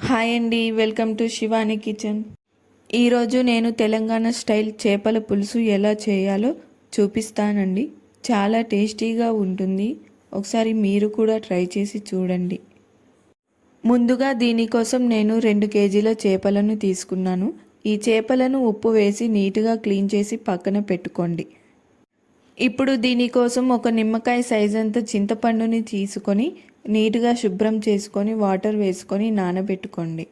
Hi అండి, welcome to Shivani kitchen. ఈరోజు నేను తెలంగాణ స్టైల్ చేపల పులుసు ఎలా చేయాలో చూపిస్తానండి. చాలా టేస్టీగా ఉంటుంది. ఒకసారి మీరు కూడా ట్రై చేసి చూడండి. ముందుగా దీనికోసం నేను 2 కేజీల చేపలను తీసుకున్నాను. ఈ చేపలను ఉప్పు వేసి నీట్గా క్లీన్ చేసి పక్కన పెట్టుకోండి. ఇప్పుడు దీనికోసం ఒక నిమ్మకాయ సైజంత చింతపండుని తీసుకొని నీట్గా శుభ్రం చేసుకొని వాటర్ వేసుకొని నానబెట్టుకోండి.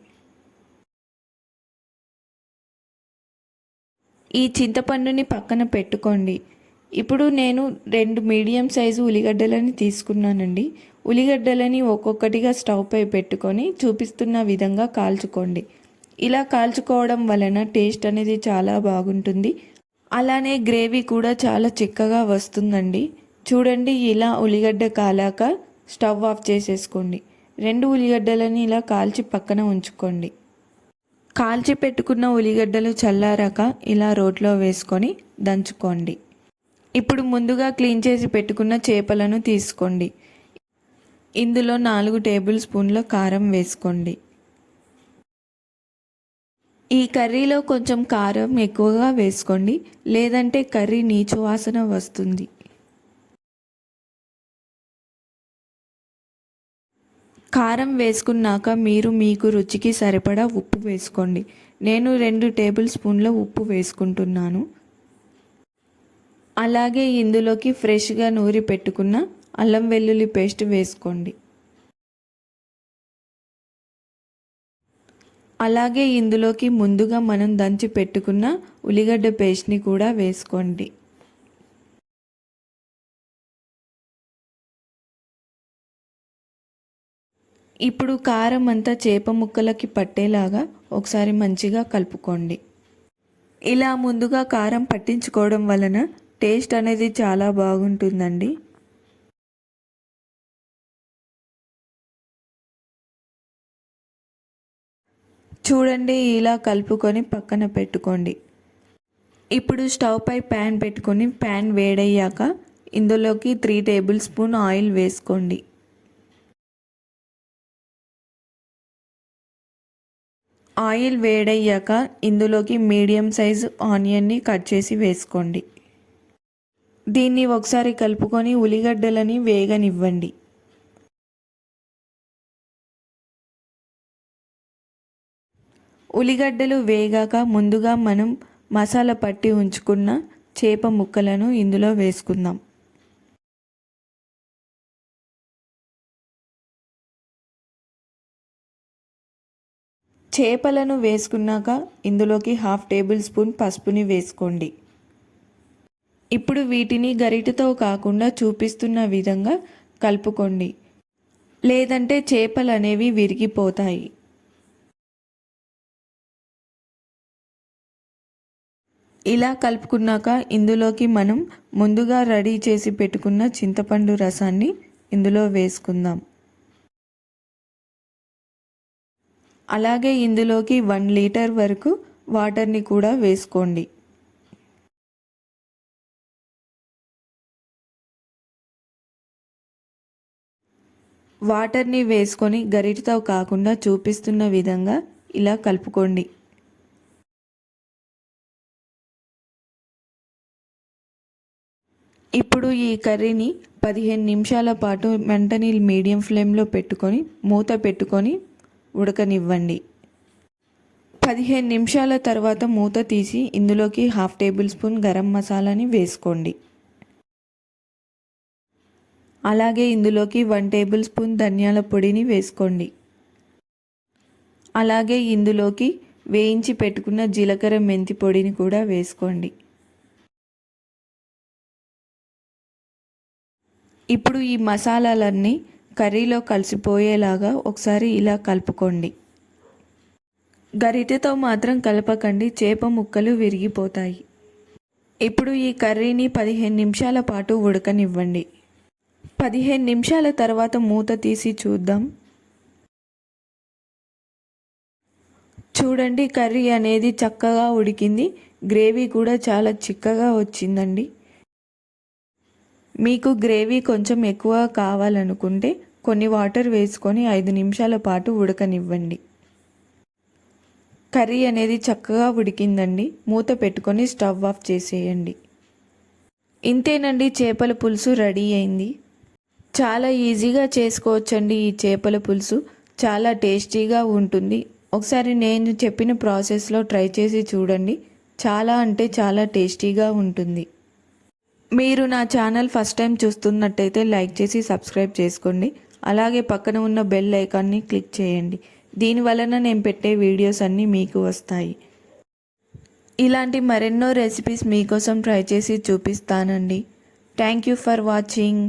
ఈ చింతపండుని పక్కన పెట్టుకోండి. ఇప్పుడు నేను 2 మీడియం సైజు ఉల్లిగడ్డలని తీసుకున్నానండి. ఉల్లిగడ్డలని ఒక్కొక్కటిగా స్టవ్ పై పెట్టుకొని చూపిస్తున్న విధంగా కాల్చుకోండి. ఇలా కాల్చుకోవడం వలన టేస్ట్ అనేది చాలా బాగుంటుంది. అలానే గ్రేవీ కూడా చాలా చిక్కగా వస్తుందండి. చూడండి, ఇలా ఉల్లిగడ్డ కాలాక స్టవ్ ఆఫ్ చేసేసుకోండి. 2 ఉల్లిగడ్డలని ఇలా కాల్చి పక్కన ఉంచుకోండి. కాల్చి పెట్టుకున్న ఉల్లిగడ్డలు చల్లారాక ఇలా రోట్లో వేసుకొని దంచుకోండి. ఇప్పుడు ముందుగా క్లీన్ చేసి పెట్టుకున్న చేపలను తీసుకోండి. ఇందులో 4 టేబుల్ స్పూన్ల కారం వేసుకోండి. ఈ కర్రీలో కొంచెం కారం ఎక్కువగా వేసుకోండి, లేదంటే కర్రీ నీచు వాసన వస్తుంది. కారం వేసుకున్నాక మీకు రుచికి సరిపడా ఉప్పు వేసుకోండి. నేను 2 టేబుల్ స్పూన్ల ఉప్పు వేసుకుంటున్నాను. అలాగే ఇందులోకి ఫ్రెష్గా నూరి పెట్టుకున్న అల్లం వెల్లుల్లి పేస్ట్ వేసుకోండి. అలాగే ఇందులోకి ముందుగా మనం దంచి పెట్టుకున్న ఉల్లిగడ్డ పేస్ట్ని కూడా వేసుకోండి. ఇప్పుడు కారం అంతా చేప ముక్కలకి పట్టేలాగా ఒకసారి మంచిగా కలుపుకోండి. ఇలా ముందుగా కారం పట్టించుకోవడం వలన టేస్ట్ అనేది చాలా బాగుంటుందండి. చూడండి, ఇలా కలుపుకొని పక్కన పెట్టుకోండి. ఇప్పుడు స్టవ్ పై ప్యాన్ పెట్టుకొని ప్యాన్ వేడయ్యాక ఇందులోకి 3 టేబుల్ స్పూన్ ఆయిల్ వేసుకోండి. ఆయిల్ వేడయ్యాక ఇందులోకి మీడియం సైజు ఆనియన్ని కట్ చేసి వేసుకోండి. దీన్ని ఒకసారి కలుపుకొని ఉల్లిగడ్డలని వేగనివ్వండి. ఉల్లిగడ్డలు వేగాక ముందుగా మనం మసాలా పట్టి ఉంచుకున్న చేప ముక్కలను ఇందులో వేసుకుందాం. చేపలను వేసుకున్నాక ఇందులోకి 1/2 టేబుల్ స్పూన్ పసుపుని వేసుకోండి. ఇప్పుడు వీటిని గరిటెతో కాకుండా చూపిస్తున్న విధంగా కలుపుకోండి, లేదంటే చేపలు అనేవి విరిగిపోతాయి. ఇలా కలుపుకున్నాక ఇందులోకి మనం ముందుగా రెడీ చేసి పెట్టుకున్న చింతపండు రసాన్ని ఇందులో వేసుకుందాం. అలాగే ఇందులోకి 1 లీటర్ వరకు వాటర్ని కూడా వేసుకోండి. వాటర్ని వేసుకొని గరిటెతో కాకుండా చూపిస్తున్న విధంగా ఇలా కలుపుకోండి. ఇప్పుడు ఈ కర్రీని 15 నిమిషాల పాటు మంటని మీడియం ఫ్లేమ్లో పెట్టుకొని మూత పెట్టుకొని ఉడకనివ్వండి. 15 నిమిషాల తర్వాత మూత తీసి ఇందులోకి 1/2 టేబుల్ స్పూన్ గరం మసాలాని వేసుకోండి. అలాగే ఇందులోకి 1 టేబుల్ స్పూన్ ధనియాల పొడిని వేసుకోండి. అలాగే ఇందులోకి వేయించి పెట్టుకున్న జీలకర్ర మెంతి పొడిని కూడా వేసుకోండి. ఇప్పుడు ఈ మసాలాలన్నీ కర్రీలో కలిసిపోయేలాగా ఒకసారి ఇలా కలుపుకోండి. గరిటెతో మాత్రం కలపకండి, చేప ముక్కలు విరిగిపోతాయి. ఇప్పుడు ఈ కర్రీని 15 నిమిషాల పాటు ఉడకనివ్వండి. 15 నిమిషాల తర్వాత మూత తీసి చూద్దాం. చూడండి, కర్రీ అనేది చక్కగా ఉడికింది. గ్రేవీ కూడా చాలా చిక్కగా వచ్చిందండి. మీకు గ్రేవీ కొంచెం ఎక్కువ కావాలనుకుంటే కొన్ని వాటర్ వేసుకొని 5 నిమిషాల పాటు ఉడకనివ్వండి. కర్రీ అనేది చక్కగా ఉడికిందండి. మూత పెట్టుకొని స్టవ్ ఆఫ్ చేసేయండి. ఇంతేనండి, చేపల పులుసు రెడీ అయింది. చాలా ఈజీగా చేసుకోవచ్చండి ఈ చేపల పులుసు. చాలా టేస్టీగా ఉంటుంది. ఒకసారి నేను చెప్పిన ప్రాసెస్లో ట్రై చేసి చూడండి. చాలా అంటే చాలా టేస్టీగా ఉంటుంది. మీరు నా ఛానల్ ఫస్ట్ టైం చూస్తున్నట్టయితే లైక్ చేసి సబ్స్క్రైబ్ చేసుకోండి. అలాగే పక్కన ఉన్న బెల్ ఐకాన్ని క్లిక్ చేయండి. దీని వలన నేను పెట్టే వీడియోస్ అన్నీ మీకు వస్తాయి. ఇలాంటి మరెన్నో రెసిపీస్ మీకోసం ట్రై చేసి చూపిస్తానండి. Thank you for watching.